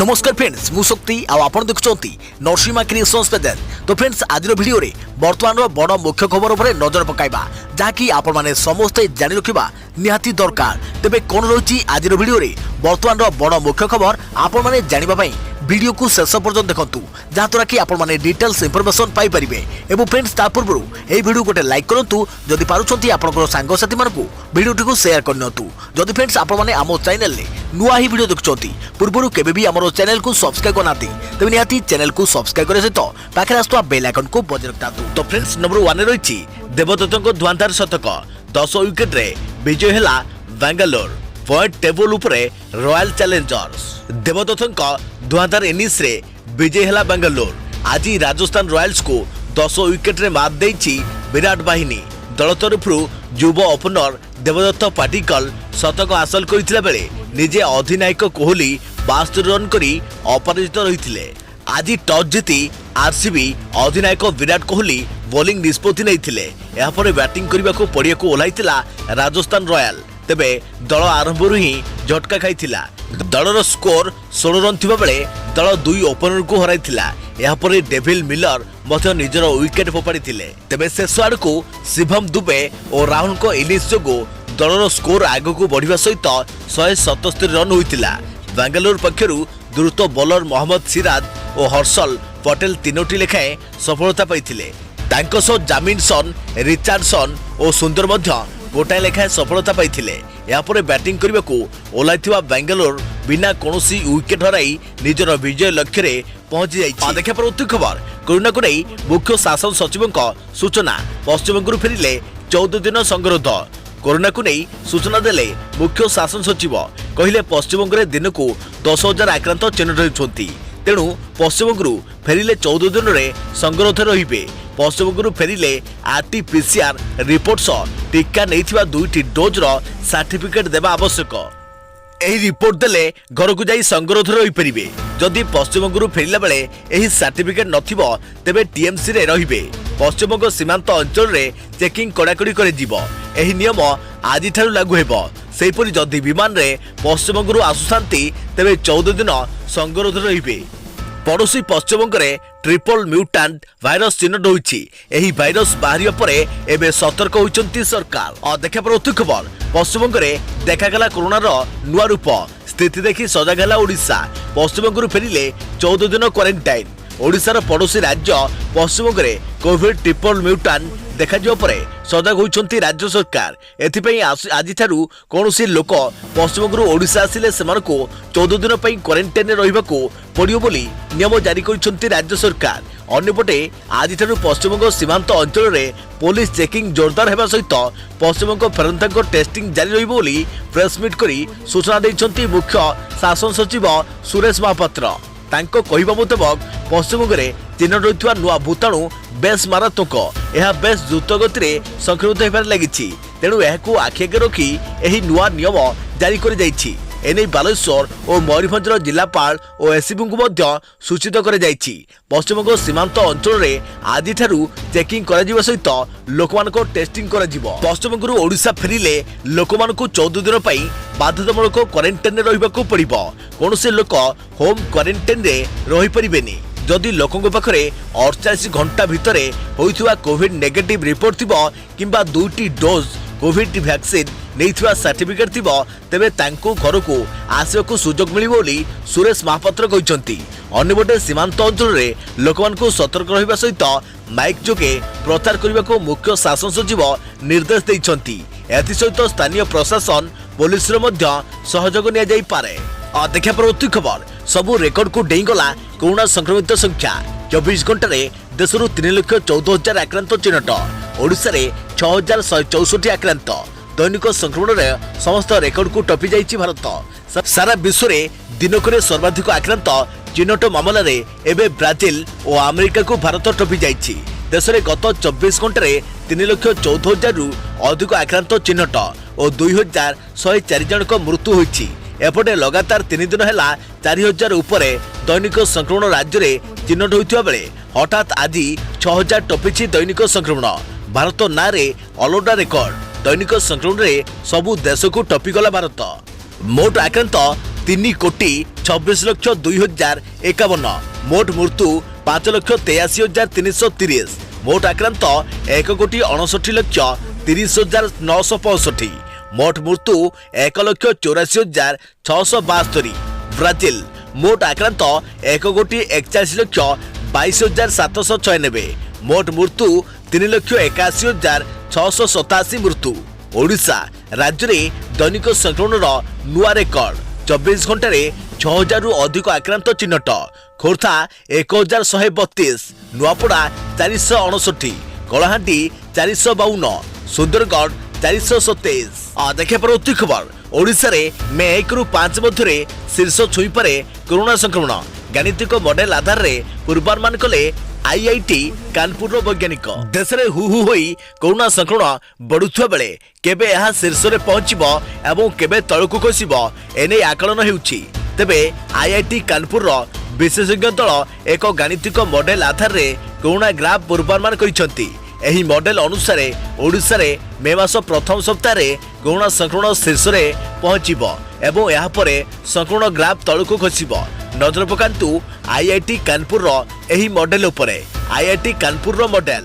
नमस्कार फ्रेंड्स मु शक्ति आपण देखुंती नरसिंहा क्रिएशंस पेज। तो फ्रेंड्स आज वीडियो रे वर्तमान बड़ मुख्य खबर उपर नजर पकाइबा जहाँकि आपण माने समस्ते जानि रखिबा निहाती दरकार। तेबे कोन रही आज वीडियो रे वर्तमान बड़ मुख्य खबर आपण माने जानिबा पई वीडियो को शेष पर्यंत देखंतु जहाँद्वारा कि आपण माने डिटेल्स इंफॉर्मेशन पाई परिबे। एवं फ्रेंड्स ता पूर्व ए वीडियो गोटे लाइक करंतु जदि पारुछंती आपनकर सांग साथी मानकु वीडियो को शेयर करनतु। जदि फ्रेंड्स आपण माने आमो चैनल ले नुआ ही वीडियो देखुछंती पूर्व केबे भी हमरो चैनल को सब्सक्राइब करनाती तबे निहाती चैनल को सब्सक्राइब करे सहित पाखे आस्तुवा बेल आइकन को बजाय रखतातु। तो फ्रेंड्स नंबर 1 रे रहिछि देवदत्तଙ୍କ धुआंधार शतक 10 विकेट रे विजय हैला बेंगलोर पॉइंट टेबल उपरे रॉयल चैलेंजर्स। देवदत्तଙ୍କ धुआंधार इनिंग्स रे विजय हैला बेंगलोर। आज राजस्थान रॉयल्स को 10 विकेट रे मात देछि विराट बाहिनी। दल तरफरु युवा ओपनर देवदत्त पाटिकल शतक हासिल करथिला बेले निजे अधिनायक कोहली 72 रन करी अपराजित रहिथिले। आज टॉस जीति आरसीबी अधिनायक विराट कोहली बोलिंग निष्पत्ति नैथिले। या पर बैटिंग करने को पड़िया को ओह्लाइथिला राजस्थान रॉयल। तेबे दल आरंभरू ही झटका खाइथिला। दलर स्कोर 16 रन थिबा बेले दल 2 ओपनर को हराइथिला। या पर डेविल मिलर मध्य निजर विकेट फोपाड़िथिले। तेबे शेष आड़ को शिवम दुबे और राहुल को इनिंग्स जोगु दलर स्कोर आग को बढ़िया सहित 177 रन होइथिला। बेंगलोर पक्षरु द्रुत बॉलर मोहम्मद सिराज और हर्षल पटेल तीनोटी लेखाएं सफलता पाइथिले। तांको सो जामिनसन रिचार्डसन और सुंदर मध्य गोटाए लेखाएं सफलता पाइथिले। या पर बैटिंग करने को ओह्लाइथिबा बेंगलोर बिना कोनोसी विकेट हराई निजर विजय लक्ष्य रे पहुंची जाइछि। देखा परवर्ती खबर कोरोना को नहीं मुख्य शासन सचिवों सूचना पश्चिमबंग फेरिले 14 दिन संगरोध। कोरोना को नहीं सूचना देले मुख्य शासन सचिव कहले पश्चिमबंग रे दिन को 10,000 आक्रांत चिन्हित होती। तेणु पश्चिमबंग फेरिले 14 दिन रे संगरोध रहिबे। पश्चिमबंग फेरिले आरटीपीसीआर रिपोर्ट सह टीका नैथिबा 2टी डोज रो सर्टिफिकेट देबा आवश्यक। एही रिपोर्ट देले घर को जाई संगरोध रही परिबे। जदि पश्चिमबंग फेरिला बेले एही सर्टिफिकेट नथिबो तेबे टीएमसी रे रहिबे। पश्चिमबंग सीमांत अंचल रे चेकिंग कड़ाकड़ी करे जीवो। एही नियम आज ठारू लागू हेबो। सेहीपरि जदि विमान रे पश्चिमबंग आसुथांती तेबे 14 दिन संगरोध रहिबे। पड़ोसी पश्चिमबंग रे ट्रिपल म्यूटांट भाइरस चिन्हित होइछि। एही भाइरस बाहरिया परे एबे सतर्क होइचंती सरकार। और देखा पर अति खबर पश्चिमबंग रे देखागला कोरोना रो नुआ रूप। स्थिति देखि सजग हैला ओडिशा। पश्चिमबंग फेरिले 14 दिन क्वारंटाइन। ओडिशार पड़ोसी राज्य पश्चिमबंग रे कोविड ट्रिपल म्यूटांट देखा जियो परे सजग होइचंती राज्य सरकार। एथिपई आज ठारू कोनोसी लोक पश्चिमबंग ओडिशा आसिले सेमानको 14 दिन पई क्वारंटाइन रहिबाको पड़ियो बोली नियम जारी करिसंती राज्य सरकार। अन्यपटे आज ठारू पश्चिमबंग सीमांत अंचल रे पुलिस चेकिंग जोरदार हेबा सहित पश्चिमबंग फेरंतांको टेस्टिंग जारी रहिबो बोली प्रेस मीट करी सूचना दैछंती मुख्य शासन सचिव सुरेश महापात्र। तांको कहिबा मुताबक पश्चिमबंग रे चिन्हित होइथुवा नुआ भूताणु बेस मारात्मक। यह बेस द्रुत गति रे संक्रमित हेबार लागिछि। तेणु एहाकु आखिके रखी एही नुआ नियम जारी करि जाइछि। एने बालेश्वर और मयूरभंज जिलापाल और एसपी को मध्य सूचित कर जाइछि। पश्चिमबंग सीमांत अंचल रे आज ठारू चेकिंग करा जिवा सहित लोकमानको टेस्टिंग करा जिवो। पश्चिमबंग ओडिशा फेरिले लोकमानको 14 दिन पई बाध्यतामूलक क्वारंटाइन रहिबाको पड़िबो। कोनोसे लोक होम क्वारंटाइन रे रहि परिबेनी। जदि लोकंक पाखरे 48 घंटा भितरे होइथुवा कोविड नेगेटिव रिपोर्ट थिबो किंबा 2टी डोज कोविड वैक्सीन नैथिबा सर्टिफिकेट थिबो तेबे तांको घर को आसिबाकू सुजोग मिलिबो बोली सुरेश महापात्र कहिसंती। अन्यपटे सीमांत अंचल रे लोकमानकू सतर्क रहिबा सहित माइक जोगे प्रचार करबाकू मुख्य शासन सचिव निर्देश दैछंती। एथि सहित स्थानीय प्रशासन पुलिस रो मध्य सहयोग निया जाई पारे। आ देखा परवर्ती खबर सबु रेकर्ड को डेईगला कोरोना संक्रमित संख्या। 24 घंटा रे देशरू 3,14,000 आक्रांत चिन्हट। ओडिशा रे 6,164 आक्रांत। दैनिक संक्रमण रे समस्त रेकर्ड को टपी जाइछि भारत। सारा विश्व रे दिनक रे सर्वाधिक आक्रांत चिन्हट मामला रे एबे ब्राजिल और अमेरिका को भारत टपी जाइछि। देश रे गत 24 घंटा रे 3,14,000 रु अधिक आक्रांत चिन्हट और 2,104 जन को मृत्यु होइछि। एपटे लगातार 3 दिन हैला 4,000 उपरे दैनिक संक्रमण राज्य रे चिन्हट होइथिबा बेले हठात आज 6,000 टपिछि दैनिक संक्रमण। भारत ना रे अलौडा रेकर्ड। दैनिक संक्रमण रे सबु देश को टपीगला भारत। मोट आक्रांत 3,26,02,051 मोट मृत्यु 5,83,330 मोट आक्रांत 1,69,30,965 मोट मृत्यु 1,84,672 ब्राजिल मोट आक्रांत 1,41,22,796 मोट मृत्यु 3,81,687 मृत्यु ओडिशा राज्य में दैनिक संक्रमण नुआ रेकर्ड 24 घंटे 6,000 रु अधिक आक्रांत चिन्हट खोर्धा 1,132 नुआपड़ा 469 कलाहांडी 452 सुंदरगढ़ 427 देखिए परवर्ती खबर ओडिशा रे मे 1 रु 5 मध्य शीर्ष छुई पारे कोरोना संक्रमण गाणितिक मॉडल आधार रे पूर्वानुमान कले आईआईटी कानपुर वैज्ञानिक देश में हु हु होई कोरोना संक्रमण बढ़ुवा बेले केबे यह शीर्ष में पहुंचबो एवं केबे तळकु खसिबो एने आकलन हेउछि तेबे आईआईटी कानपुर विशेषज्ञ दल एक गाणितिक मॉडल आधार रे कोरोना ग्राफ पूर्वानुमान करिसंती एही मॉडल अनुसार ओडिशा रे मे मास प्रथम सप्ताह रे कोरोना संक्रमण शीर्ष में पहुंचबो एवं यह परे संक्रमण ग्राफ तळकु खसिबो नजर पकांतु आईआईटी कानपुर एही मॉडल उपरे आईआईटी कानपुर मॉडल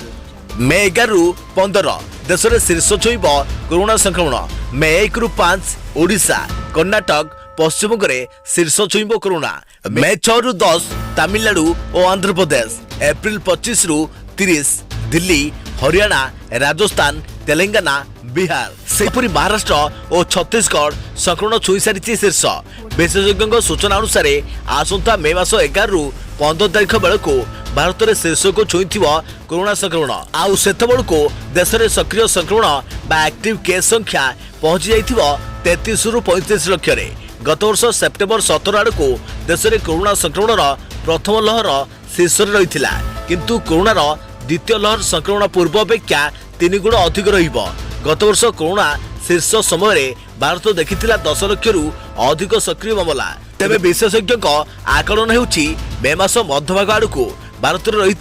मे 11 रु 15 देश में शीर्ष छुईब कोरोना संक्रमण मे 1 रु 5 ओडिशा कर्णाटक पश्चिमबंग में शीर्ष छुईब कोरोना मे 6 रु 10 तमिलनाडु और आंध्र प्रदेश एप्रिल 25 रु 30 दिल्ली हरियाणा राजस्थान तेलंगाना बिहार सेपरी महाराष्ट्र और छत्तीसगढ़ संक्रमण छुई सारी शीर्ष विशेषज्ञ सूचना अनुसार आसंता मे मास 11 रु 15 तारीख बेलू भारत में शीर्ष को छुई कोरोना संक्रमण आउ सेत बेलू देश में सक्रिय संक्रमण बा एक्टिव केस संख्या पहुंची जाइथिबो 33 रु 35 लक्ष रे गत वर्ष सेप्टेम्बर 17 आड़ को देश में कोरोना संक्रमण प्रथम लहर शीर्ष रही किंतु कोरोनार द्वितीय लहर संक्रमण पूर्व अपेक्षा 3 गुण अधिक रहिबो गत वर्ष कोरोना शीर्ष समय भारत देखिथिला 10 लक्ष रु अधिक सक्रिय मामला तेबे विशेषज्ञ आकलन हेउछि मे मास मध्यभाग आड़कू भारत में रही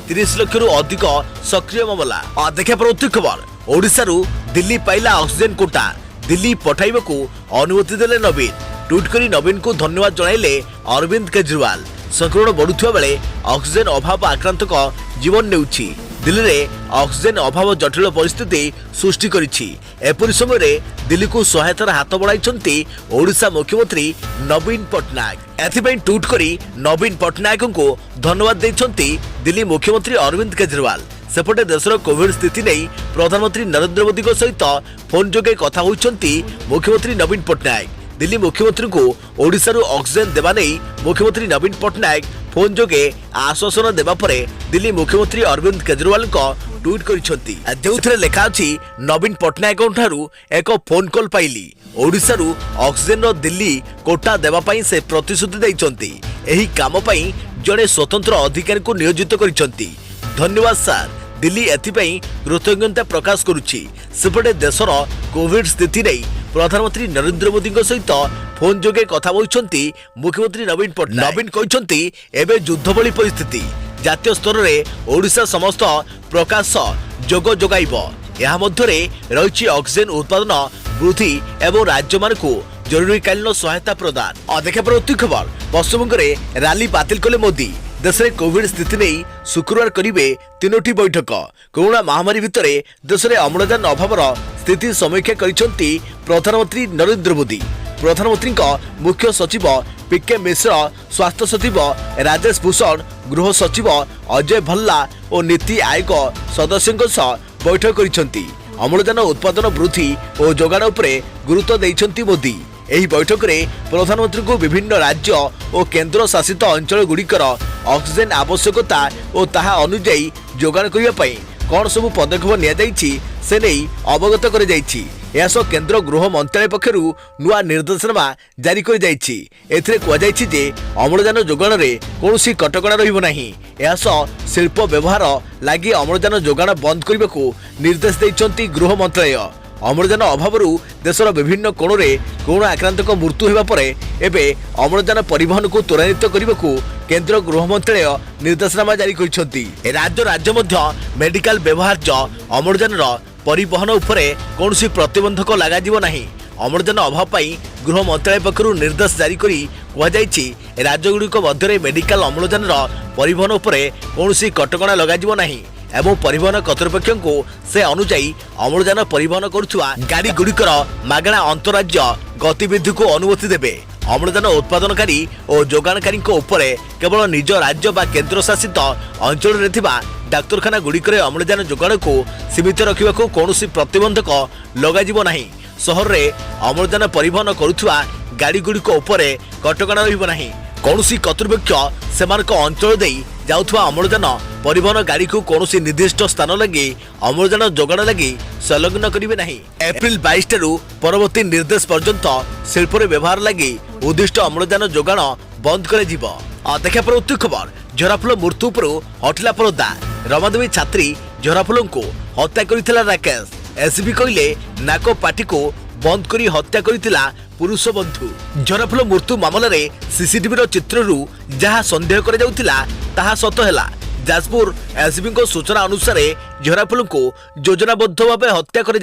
30 लक्ष रु अधिक सक्रिय मामला देखा परवर्ती खबर ओडिशा रु दिल्ली पाइला ऑक्सीजन कोटा दिल्ली पठाइबाकू अनुमति देले नवीन ट्वीट करी नवीन को धन्यवाद जणाइले अरविंद केजरीवाल संक्रमण बढ़ुवा बेले ऑक्सीजन अभाव आक्रांतक जीवन नेउछि दिल्ली में ऑक्सीजन अभाव जटिल परिस्थिति सृष्टि करिछि एपरि समय दिल्ली को सहायतार हाथ बढ़ाई ओडिशा मुख्यमंत्री नवीन पट्टनायक एथिपई ट्वीट करी नवीन पट्टनायक को धन्यवाद देइछंती दिल्ली मुख्यमंत्री अरविंद केजरीवाल सेपटे देशर कोविड स्थिति नहीं प्रधानमंत्री नरेंद्र मोदी सहित फोन जोगे कथा होइछंती मुख्यमंत्री नवीन पट्टनायक दिल्ली मुख्यमंत्री को ओडिशा रु ऑक्सीजन देवा नहीं मुख्यमंत्री नवीन पट्टनायक फोन जोगे आश्वासन देवा परे दिल्ली मुख्यमंत्री अरविंद केजरीवाल ट्वीट करिसंती जेउथरे लेखा अछि नवीन पट्टनायक ठारू एक फोन कॉल पाइली ओडिशा रु ऑक्सीजन रो दिल्ली कोटा देवा पई से प्रतिश्रुति दैछंती एही काम पई जड़े स्वतंत्र अधिकारी को नियोजित करिसंती धन्यवाद सर दिल्ली एथिपई कृतज्ञता प्रकाश करुछि सेपटे देशर कोविड स्थिति नहीं प्रधानमंत्री नरेंद्र मोदी सहित फोन जोगे कथा होइछंती मुख्यमंत्री नवीन पट्टनायक नवीन कहिछंती एबे युद्ध भली परिस्थिति जातीय स्तर में ओडिशा समस्त प्रकाश जोग जोगाइबो यहा मध्यरे रहिछि ऑक्सीजन उत्पादन वृद्धि एवं राज्य मानकू जरूरीकालीन सहायता प्रदान देखा परवर्ती खबर पश्चिमबंग में रैली बातिल कले मोदी देश में कोविड स्थिति नहीं शुक्रवार करेंगे 3टी बैठक कोरोना महामारी भितर देश में अम्लजान अभाव स्थिति समीक्षा करिसंती प्रधानमंत्री नरेंद्र मोदी प्रधानमंत्री मुख्य सचिव पीके मिश्र स्वास्थ्य सचिव राजेश भूषण गृह सचिव अजय भल्ला और नीति आयोग सदस्यों सह बैठक करिसंती अम्लजान उत्पादन वृद्धि और जोगाण उपरे गुरुत्व दैछंती मोदी एही बैठक में प्रधानमंत्री को विभिन्न राज्य और केंद्र शासित अंचल गुड़िकर ऑक्सीजन आवश्यकता और ताहा अनुଯାयी जोगाण करने पाई कौन सब पदक्षेप नियाଯାଇଛି से नहीं अवगत कर केंद्र गृह मंत्रालय पक्षर नुआ निर्देशनामा जारी कर अम्लजान जोगाण में कौन कटकणा रहिबो नाही शिल्प व्यवहार लगी अम्लजान जोगाण बंद करने को निर्देश देइछंती गृह मंत्रालय अम्लजान अभाव देशर विभिन्न कोण में कोरोना आक्रांतक मृत्यु होगा पर एबे अम्लजान परिवहन को त्वरान्वित करने को केंद्र गृह मंत्रालय निर्देशनामा जारी करिसंती राज्य मध्य मेडिकल व्यवहार्य अम्लजान परिवहन उपरे कौन प्रतिबंधक लगाजिबो नाही अम्लजान अभाव पाई गृह मंत्रालय पक्षर निर्देश जारी कर राज्यगुड़िक मध्य मेडिकल अम्लजान परिवहन उपर कौन कटकणा लग एवं परिवहन कर्तृपक्ष को से अनुजाई अम्लजान परिवहन करुवा गाड़ी गुड़िकर मागणा अंतरराज्य गतिविधि को अनुमति देवे। अम्लजान उत्पादनकारी और जोगाणकारी केवल निज राज्य बा केन्द्र शासित अंचल डाक्तरखाना गुड़िकर अम्लजान जोगाण को सीमित रखा कौन प्रतिबंधक लग सहर में अम्लजान परिवहन करुवा गाड़ी गुड़िक कटकणा रहा कौन कर्तृपक्ष से अंचल दे जाउथवा अम्लजान परिवहन गाड़ी को कौन निर्दिष्ट स्थान लगे अम्लजान जोगाण लगी संलग्न करेंगे नहीं। एप्रिल 22 ठारू परवर्ती निर्देश पर्यंत शिल्प व्यवहार लगी उद्दिष्ट अम्लजान जोगाण बंद कर देखा परवर्ती खबर झराफुल मृत्यु पर हटिला पर्दा रमादेवी छात्री झराफुल को हत्या करथिला राकेश एसपी कहले नाक पाटी को बंद करी हत्या करथिला पुरुष बंधु। झराफुल मृत्यु मामलें सीसीटीवी चित्रु जहाँ सन्देह कर ताहा सत है। जाजपुर एसपी सूचना अनुसार झराफुल को योजनाबद्ध भाव हत्या कर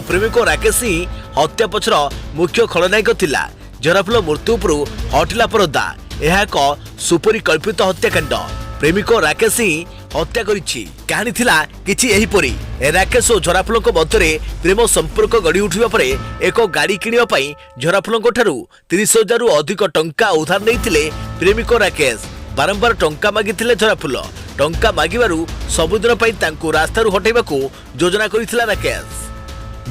प्रेमिक राकेश सिंह हत्या पछर मुख्य खलनायक थिला। झराफुल मृत्यु पर हटिला परदा यह एक सुपरिकल्पित हत्याकांड प्रेमिक राकेश सिंह हत्या करिछि। कहानी थिला किछि एहिपरि राकेश और झराफुल मध्य प्रेम संपर्क गढ़ी उठिबा परे एक गाड़ी किनिबा पई झराफुल ठारू 30,000 रु अधिक टंका उधार नैथिले प्रेमिक राकेश। बारंबार टंका मागिथिले झराफुल टंका मागिबारु सबुदिन पई तांकु रास्तारु हटाइबाकू योजना करिथिला राकेश।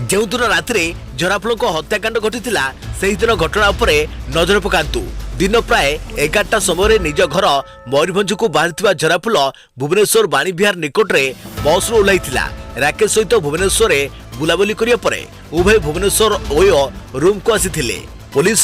जो दिन राति झराफुल हत्याकांड घटिथिला सेही दिन घटना उपरे नजर पकांतु। दिन प्राय 11टा समय निज घर मयूरभंज को बाहरी झराफुल भुवनेश्वर बाणीविहार निकट में बस ओह्लैथिला। राकेश सहित भुवनेश्वर बुलाबुली करिया परे उभय भुवनेश्वर ओयो रूम को आसीथिले। पुलिस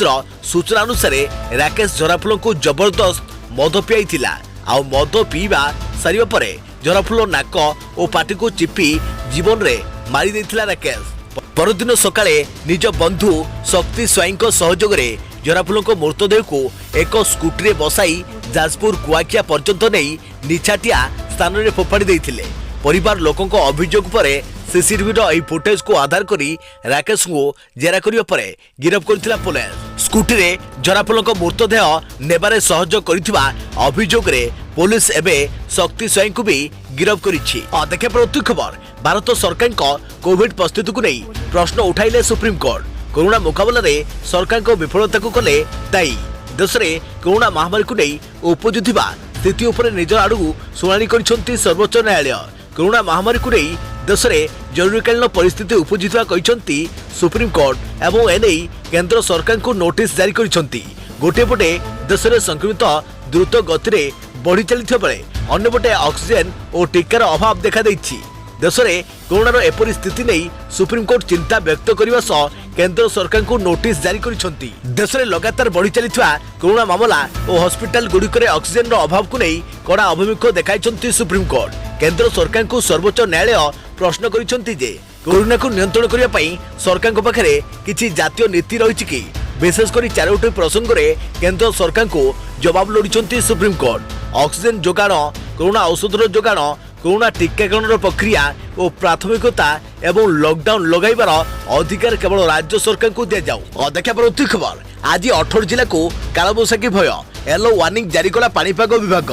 सूचना अनुसार राकेश झराफुल को जबरदस्त मद पियाइथिला आ मद पीवा सारिबा परे झराफुल नाक और पाटी को चिपी जीवन रे मारी देथिला राकेश। परदिन सकाळे निज बंधु शक्ति स्वाईं सहयोग रे झराफुल मृतदेह को एक स्कूटी बसाई जाजपुर कुआखिया पर्यंत नहीं निछाटिया स्थान में फोपाड़ी देथिले। परिवार लोकों अभियोग पर सीसीटीवी फुटेज को आधार करी राकेश को जेरा करिया परे गिरफ करथिला पुलिस। स्कूटी रे झराफुल मृतदेह नेबारे सहयोग करिथिबा अभियोग रे पुलिस एबे शक्ति स्वाईं को भी गिरफ करिछि। देखा परवर्ती खबर भारत सरकार कोविड प्रस्तुति को नहीं प्रश्न उठाइले सुप्रीम कोर्ट। कोरोना मुकाबला रे सरकार को विफलता को कले दायी। देश में कोरोना महामारी को नहीं उपजुवा स्थिति उपर निज आड़ू शुणाणी करिसेंती सर्वोच्च न्यायालय। कोरोना महामारी को नहीं देश में जरूरीकालीन परिस्थिति उपजुवा कहिसेंती सुप्रीम कोर्ट एवं एने केंद्र सरकार को नोटिस जारी करिसेंती। गोटे पटे देश में संक्रमित द्रुत गति बढ़ी चलता बेले अन्यपटे ऑक्सीजन और टीकार अभाव देखा देछि। देश में कोरोनार एपरी स्थिति नहीं सुप्रीम कोर्ट चिंता व्यक्त करने सह केंद्र सरकार को नोटिस जारी करिसेंती। देश में लगातार बढ़ी चलता कोरोना मामला और हॉस्पिटल गुड़िक ऑक्सीजन अभाव को नहीं कड़ा अभिमुख देखाइछंती सुप्रीम कोर्ट। केंद्र सरकार को सर्वोच्च न्यायालय प्रश्न करिसेंती जे कोरोना को नियंत्रण करने पई सरकार को पाखरे किछि जातीय नीति रही कि विशेषकर 4टी प्रसंग में केंद्र सरकार को जवाब लोड़िसेंती सुप्रीम कोर्ट। ऑक्सीजन जोगाण कोरोना औषधर जोगाण कोरोना टीकाकरण प्रक्रिया और प्राथमिकता एवं लॉकडाउन लगाइबार अधिकार केवल राज्य सरकार को दिया जाऊ। देखा परवर्ती खबर आज 18 जिला को कालबैशाखी भय येलो वार्निंग जारी कला पाणीपाग विभाग।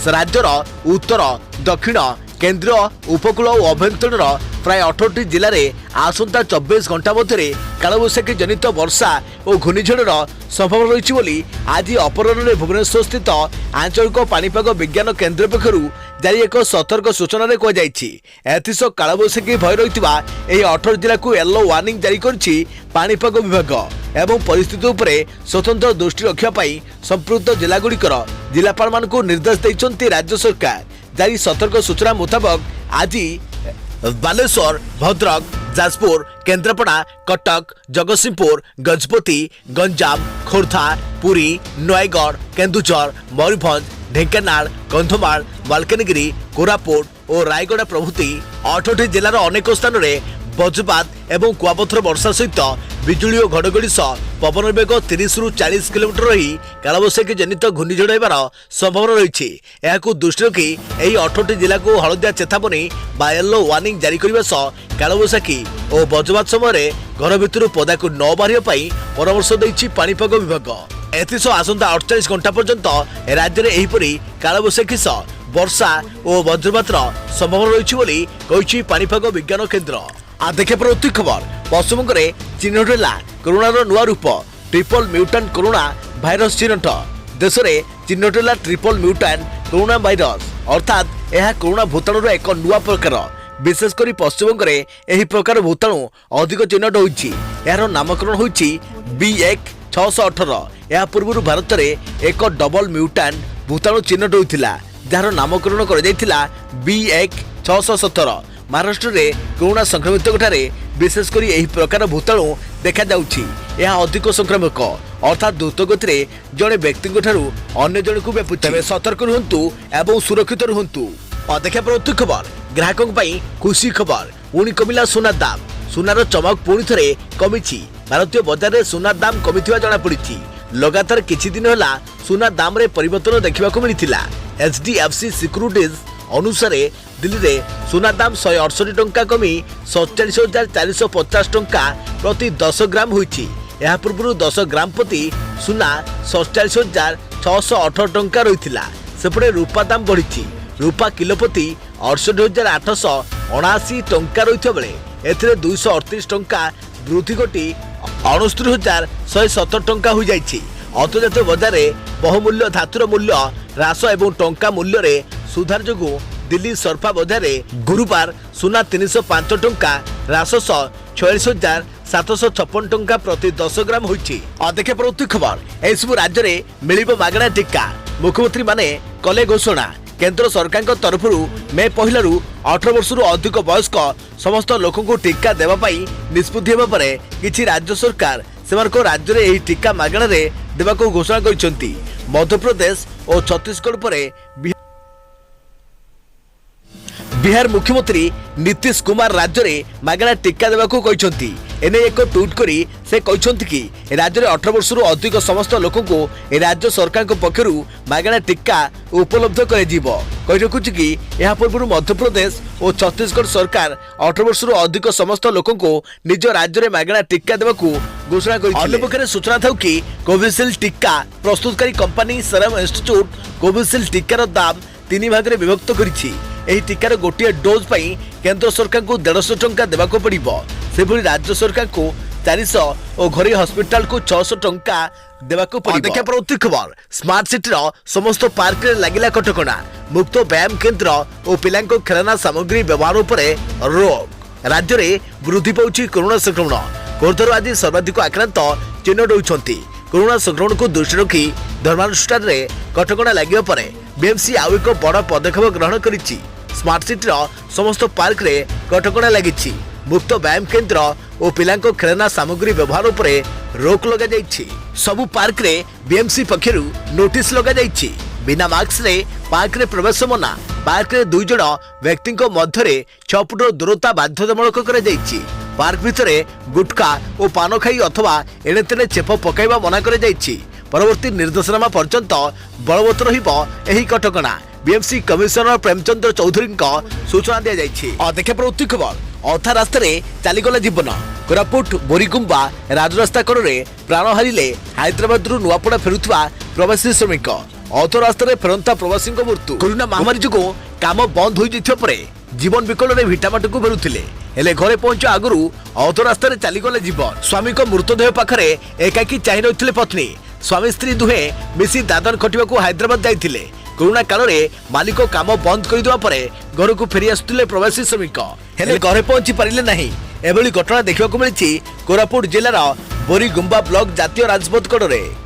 राज्यर उत्तर दक्षिण केंद्र उपकूल और अभ्यंतर प्राय 18 जिले में आसंता 24 घंटा मध्य कालबैशाखी जनित वर्षा और घूर्णिझड़ संभावना रही आज अपराह्न भुवनेश्वर स्थित आंचलिक पाणीपाग विज्ञान केन्द्र पक्षर जारी एक सतर्क सूचना एथिस कालबैशाखी भय रही 18 जिला को येलो वार्निंग जारी करिछि पाणीपाग विभाग एवं परिस्थिति उपरे स्वतंत्र दृष्टि रखापी संपृक्त जिलागुड़िकर जिलापाल मान निर्देश देइछन्ति राज्य सरकार। जारी सतर्क सूचना मुताबक आज बालेश्वर भद्रक जाजपुर केन्द्रापड़ा कटक जगतसिंहपुर गजपति गंजाम खोर्धा पुरी नयगढ़ केन्दुझर मयूरभंज ढेंकानाल कंधमाल मालकानगिरी कोरापुट और रायगड़ा प्रभृति 8टी जिलार अनेक स्थान में ବଜ୍ରପାତ ଏବଂ କୁଆପଥର ବର୍ଷା ସହିତ ବିଜୁଳି ଓ ଘଡ଼ଘଡ଼ି ସହ ପବନ ବେଗ 30ରୁ 40 କିଲୋମିଟର ରହି କାଳବୈଶାଖୀ ଜନିତ ଘୂର୍ଣ୍ଣିଝଡ଼ ହେବାର ସମ୍ଭାବନା ରହିଛି। ଏହାକୁ ଦୃଷ୍ଟିରେ ରଖି ଏହି 18ଟି ଜିଲ୍ଲାକୁ ହଳଦିଆ ଚେତାବନୀ ବା ୟେଲୋ ୱାର୍ଣ୍ଣିଂ ଜାରି କରିବା ସହ କାଳବୈଶାଖୀ ଓ ବଜ୍ରପାତ ସମୟରେ ଘର ଭିତରୁ ପଦାକୁ ନ ବାହାରିବା ପାଇଁ ପରାମର୍ଶ ଦେଇଛି ପାଣିପାଗ ବିଭାଗ। ଏଥିସହ ଆସନ୍ତା 48 ଘଣ୍ଟା ପର୍ଯ୍ୟନ୍ତ ରାଜ୍ୟରେ ଏହିପରି କାଳବୈଶାଖୀ ସହ ବର୍ଷା ଓ ବଜ୍ରପାତର ସମ୍ଭାବନା ରହିଛି ବୋଲି କହିଛି ପାଣିପାଗ ବିଜ୍ଞାନ କେନ୍ଦ୍ର। देखिए परवर्ती खबर पश्चिमबंग में चिन्हट है कोरोनार नुआ रूप ट्रिपल म्यूटांट कोरोना भाइरस चिन्हट। देश में चिन्हट है ट्रिपल म्यूटांट कोरोना भाइरस अर्थात यह कोरोना भूताणुर एक नुआ प्रकार। विशेषकर पश्चिमबंग में यह प्रकार भूताणु अधिक चिन्हट होइछि। यार नामकरण होइछि B1618। यह पूर्व भारत में एक डबल म्यूटांट भूताणु चिन्हट होइथिला जार नामकरण कर B1617। महाराष्ट्र में कोरोना संक्रमित विशेषकर यही प्रकार भूताणु देखा जाउछि। यह अधिक संक्रामक अर्थात द्रुत गति जड़े व्यक्ति अन्य जन को व्यापु। तेज सतर्क रुहतु एवं सुरक्षित रुहतु। देखा परवर्ती खबर ग्राहकों खुशी खबर पुणी कमिला सुना दाम। सुनार चमक पुणी थे कमी। भारतीय बजार में सुनार दाम कमी जमापड़ी। लगातार किछि दिन है सुना दाम रे परिवर्तन देखा मिलता। HDFC सिक्यूरिटीज अनुसार दिल्ली में सुना दाम 168 टंका कमी 47,450 टंका प्रति 10 ग्राम होइछि। यह पूर्व 10 ग्राम प्रति सुना 47,618 टंका रही। सेपटे रूपा दाम बढ़ी। रूपा किलो प्रति 68,879 टंका रही बेले एथिरे 238 टंका वृद्धि घटी 69,170 टंका हो जाइछि। अंतर्जातीय बजार में बहुमूल्य धातुर मूल्य ह्रास एवं टंका मूल्य रे सुधार जोगु दिल्ली सरफा बजार में गुरुवार सुना 305 टंका ह्रास 46,756 टंका प्रति 10 ग्राम होइछि। देखिए परवर्ती खबर एसबु राज्य में मिलिबो मागणा टीका। मुख्यमंत्री माने कले घोषणा। केंद्र सरकार तरफ मे 1 18 वर्ष अधिक वयस्क समस्त लोक टीका देवा निष्पत्ति हेबा परे किछि राज्य सरकार सेमानको राज्य में यही टीका मागणा रे देबाको घोषणा करिसेंती। मध्य प्रदेश और छत्तीसगढ़ पर बिहार मुख्यमंत्री नीतीश कुमार राज्य में मागणा टीका देबाको कहिसेंती। एने एक ट्वीट करी से कहते कि राज्य में 18 वर्ष अधिक समस्त लोक राज्य सरकार पक्षर मागणा टीका उपलब्ध कर कि यह पूर्व मध्य प्रदेश और छत्तीसगढ़ सरकार 18 वर्ष अधिक समस्त लोक निज राज्य में मागणा टीका देवाकू घोषणा कर। सूचना था कि कोविशील्ड टीका प्रस्तुतकारी कंपनी सेरम इंस्टीट्यूट कोविशील्ड टीकार दाम 3 भाग में विभक्त करिछि। एही टीकार गोटे डोज पाई केंद्र सरकार को 150 टंका देवाको पड़िबो। सेभली राज्य सरकार को 400 और घरे हॉस्पिटल को 600 टंका देवाको पड़िबो। देखा परवर्ती खबर स्मार्ट सिटी रो समस्त पार्क रे लागिला कटकणा। मुक्त व्यायाम केंद्र और पिलांको खेलना सामग्री व्यवहार उपरे रोक। राज्य में वृद्धि पाउछि कोरोना संक्रमण। खोर्धर आज सर्वाधिक आक्रांत चिन्हट होइछंती। कोरोना संक्रमण को दृष्टि रखी धर्मानुष्ठान रे कटकणा लागिबा परे बीएमसी आउ एक बड़ पदक्षेप ग्रहण करिछि। स्मार्ट सिटी रो समस्त पार्क रे कटकणा लागिछि। मुक्त व्यायाम केंद्र और पिलांको खेलना सामग्री व्यवहार उपरे रोक लगा जाइछि। सबु पार्क रे बीएमसी पक्षरु नोटिस लगा जाइछि। बिना मास्क रे पार्क रे प्रवेश मना। पार्क रे 2 जण व्यक्ति मध्य 6 फुट दूरता बाध्यतामूलक कर जाइछि। पार्क भितरे गुटखा और पान खाई अथवा एणे तेणे चेप पकाइबा मना कर जाइछि। परवर्ती निर्देशनामा पर्यंत बलवत्त रहिबो एही कटकणा। बीएमसी कमिशनर प्रेमचंद्र चौधरी सूचना दी जाइछि। देखा परवर्ती खबर अधा रास्ता चलीगला जीवन। कोरापुट बोरीगुंबा राजरास्ता कड़े प्राण हारिले हैदराबाद नुआपड़ा फेरुवा प्रवासी श्रमिक। अध रास्ता फेरंता प्रवासी मृत्यु। कोरोना महामारी जो काम बंद हो जाइथिबा जीवन विकल भिटामाट को फेरुथिले हेले घरे पहुंचा आगु अध रास्ता चलीगले जीवन। स्वामी को मृतदेह पाखरे एकाकी चाहि रही पत्नी। स्वामी स्त्री दुहे मिसी दादन खटिबा हैदराबाद जाइथिले। कोरोना काल में मालिक काम बंद करदेवा परे घर को फेरी आसुथिले प्रवासी श्रमिक हेले घरे पहुंची पारिले नहीं। एभली घटना देखा मिली कोरापुट जिलार बोरीगुंबा ब्लॉक जातीय राजपथ कड़े।